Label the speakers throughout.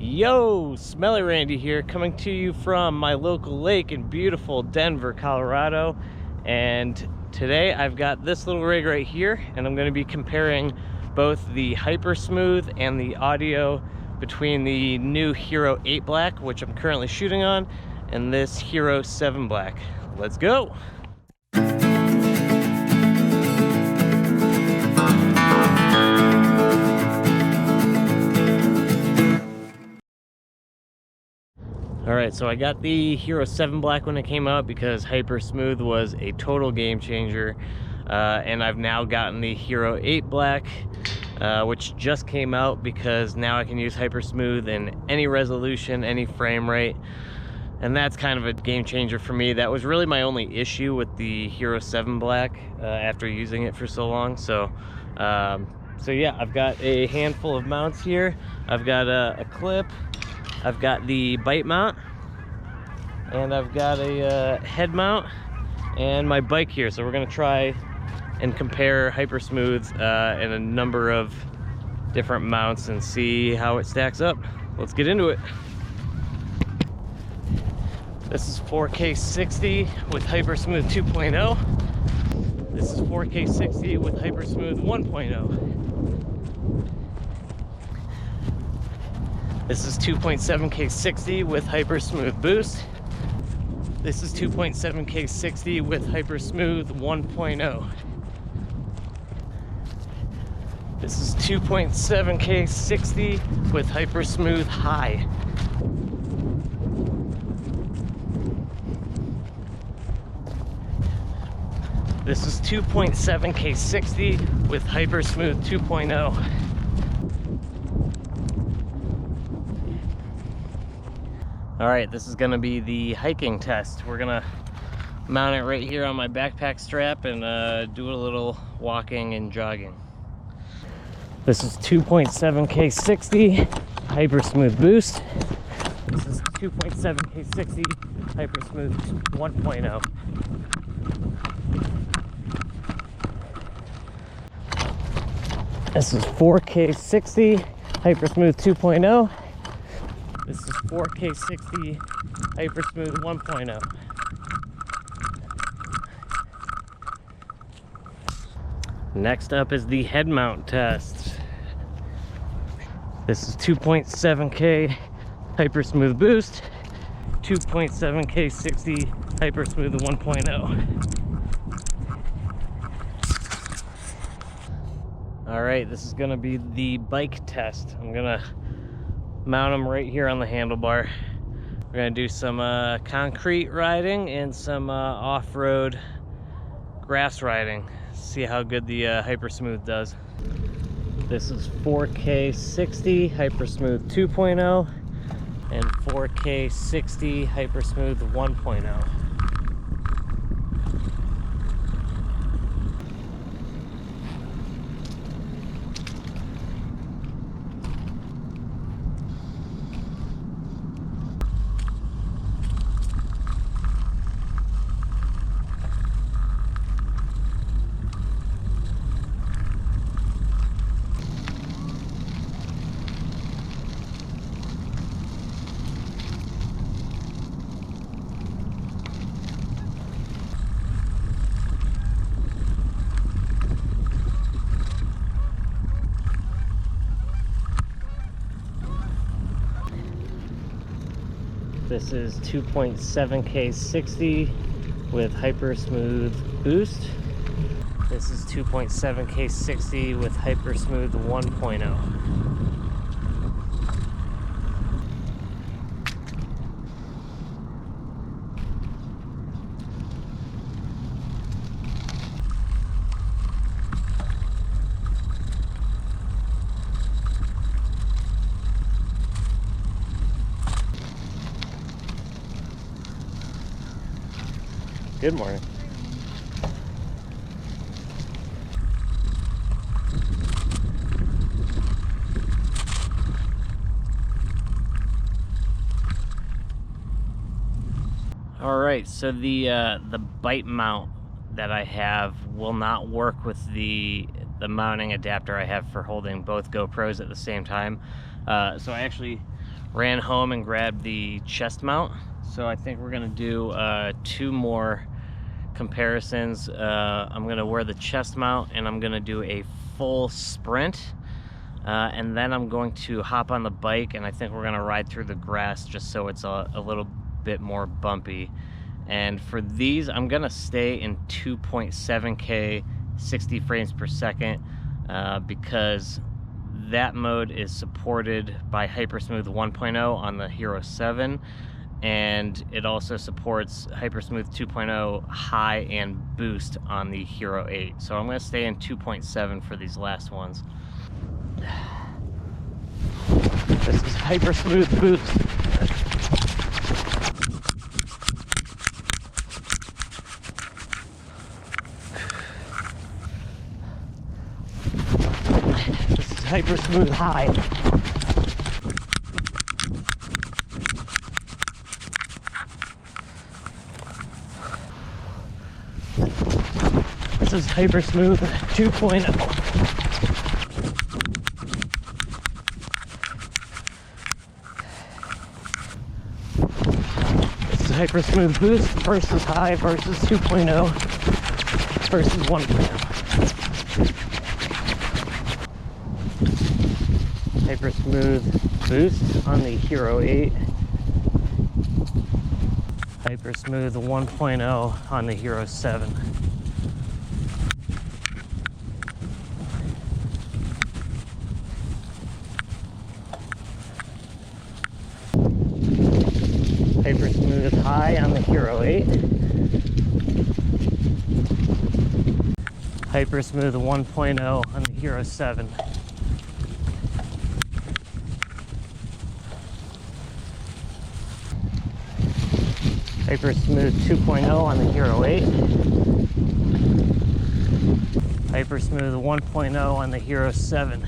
Speaker 1: Yo, Smelly Randy here, coming to you from my local lake in beautiful Denver, Colorado. And today I've got this little rig right here, and I'm going to be comparing both the HyperSmooth and the audio between the new Hero8 Black, which I'm currently shooting on, and this Hero7 Black. Let's go! Alright, so I got the Hero7 Black when it came out because HyperSmooth was a total game changer. And I've now gotten the Hero8 Black, which just came out because now I can use HyperSmooth in any resolution, any frame rate. And that's kind of a game changer for me. That was really my only issue with the Hero7 Black after using it for so long. So yeah, I've got a handful of mounts here. I've got a clip. I've got the bite mount, and I've got a head mount, and my bike here. So we're gonna try and compare HyperSmooth and a number of different mounts and see how it stacks up. Let's get into it. This is 4K 60 with HyperSmooth 2.0. This is 4K 60 with HyperSmooth 1.0. This is 2.7K 60 with HyperSmooth Boost. This is 2.7K 60 with HyperSmooth 1.0. This is 2.7K 60 with HyperSmooth High. This is 2.7K 60 with HyperSmooth 2.0. All right, this is gonna be the hiking test. We're gonna mount it right here on my backpack strap and do a little walking and jogging. This is 2.7K 60 HyperSmooth Boost. This is 2.7K 60 HyperSmooth 1.0. This is 4K 60 HyperSmooth 2.0. This is 4K 60 HyperSmooth 1.0. Next up is the head mount test. This is 2.7K HyperSmooth Boost, 2.7K 60 HyperSmooth 1.0. All right, this is gonna be the bike test. I'm gonna mount them right here on the handlebar. We're gonna do some concrete riding and some off-road grass riding. See how good the HyperSmooth does. This is 4K 60 HyperSmooth 2.0 and 4K 60 HyperSmooth 1.0. This is 2.7K 60 with HyperSmooth Boost. This is 2.7K 60 with HyperSmooth 1.0. Good morning. All right, so the bite mount that I have will not work with the mounting adapter I have for holding both GoPros at the same time. So I actually ran home and grabbed the chest mount. So I think we're gonna do 2 more comparisons. I'm gonna wear the chest mount and I'm gonna do a full sprint. And then I'm going to hop on the bike and I think we're gonna ride through the grass just so it's a little bit more bumpy. And for these, I'm gonna stay in 2.7K 60 frames per second because that mode is supported by HyperSmooth 1.0 on the Hero 7, and it also supports HyperSmooth 2.0 high and boost on the Hero 8. So I'm gonna stay in 2.7 for these last ones. This is HyperSmooth boost. This is HyperSmooth high. This is HyperSmooth 2.0. HyperSmooth boost versus high versus 2.0 versus 1.0. HyperSmooth boost on the Hero 8. HyperSmooth 1.0 on the Hero 7. HyperSmooth high on the Hero 8. HyperSmooth 1.0 on the Hero 7. HyperSmooth 2.0 on the Hero 8. HyperSmooth 1.0 on the Hero 7.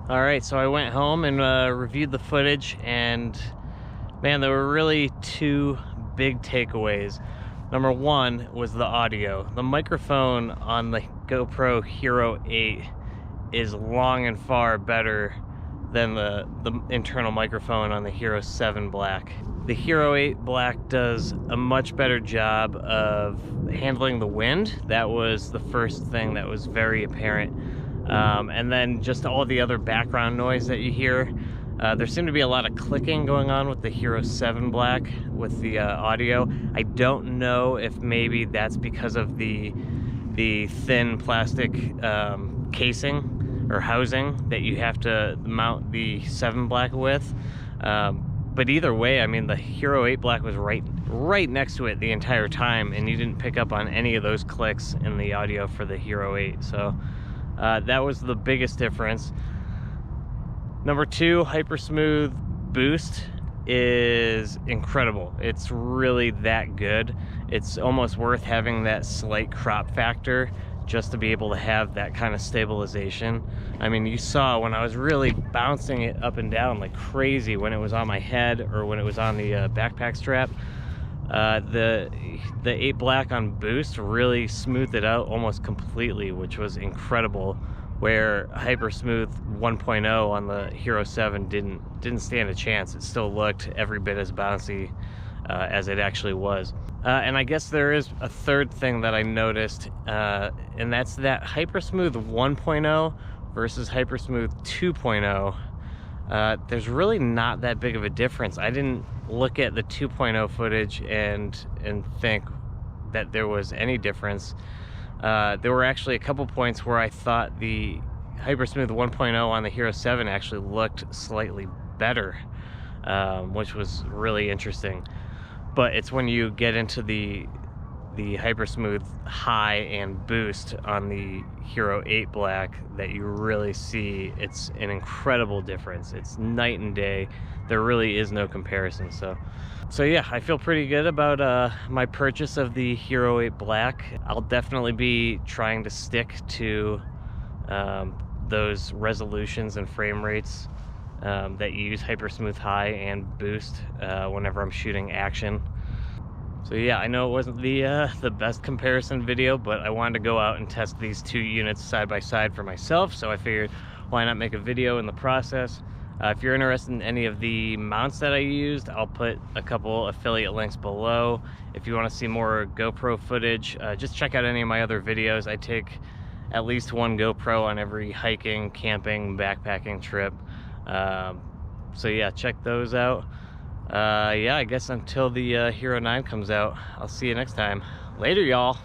Speaker 1: All right, so I went home and reviewed the footage, and man, there were really 2 big takeaways. Number 1 was the audio. The microphone on the GoPro Hero 8 is long and far better than the internal microphone on the Hero 7 Black. The Hero 8 Black does a much better job of handling the wind. That was the first thing that was very apparent. And then just all the other background noise that you hear. There seemed to be a lot of clicking going on with the Hero 7 Black with the audio. I don't know if maybe that's because of the thin plastic casing or housing that you have to mount the 7 Black with. But either way, I mean, the Hero 8 Black was right next to it the entire time, and you didn't pick up on any of those clicks in the audio for the Hero 8. So that was the biggest difference. Number 2, HyperSmooth boost is incredible. It's really that good. It's almost worth having that slight crop factor just to be able to have that kind of stabilization. I mean, you saw when I was really bouncing it up and down like crazy when it was on my head or when it was on the backpack strap. The 8 Black on boost really smoothed it out almost completely, which was incredible, where HyperSmooth 1.0 on the Hero 7 didn't stand a chance. It still looked every bit as bouncy as it actually was. And I guess there is a third thing that I noticed, and that's that HyperSmooth 1.0 versus HyperSmooth 2.0. There's really not that big of a difference. I didn't look at the 2.0 footage and think that there was any difference. There were actually a couple points where I thought the HyperSmooth 1.0 on the Hero 7 actually looked slightly better, which was really interesting. But it's when you get into the HyperSmooth high and boost on the Hero 8 Black that you really see it's an incredible difference. It's night and day. There really is no comparison. So yeah, I feel pretty good about my purchase of the Hero 8 Black. I'll definitely be trying to stick to those resolutions and frame rates that you use HyperSmooth high and boost whenever I'm shooting action. So yeah, I know it wasn't the best comparison video, but I wanted to go out and test these two units side by side for myself, so I figured why not make a video in the process. If you're interested in any of the mounts that I used, I'll put a couple affiliate links below. If you want to see more GoPro footage, just check out any of my other videos. I take at least one GoPro on every hiking, camping, backpacking trip. So yeah, check those out. Yeah, I guess until the Hero 9 comes out, I'll see you next time. Later, y'all.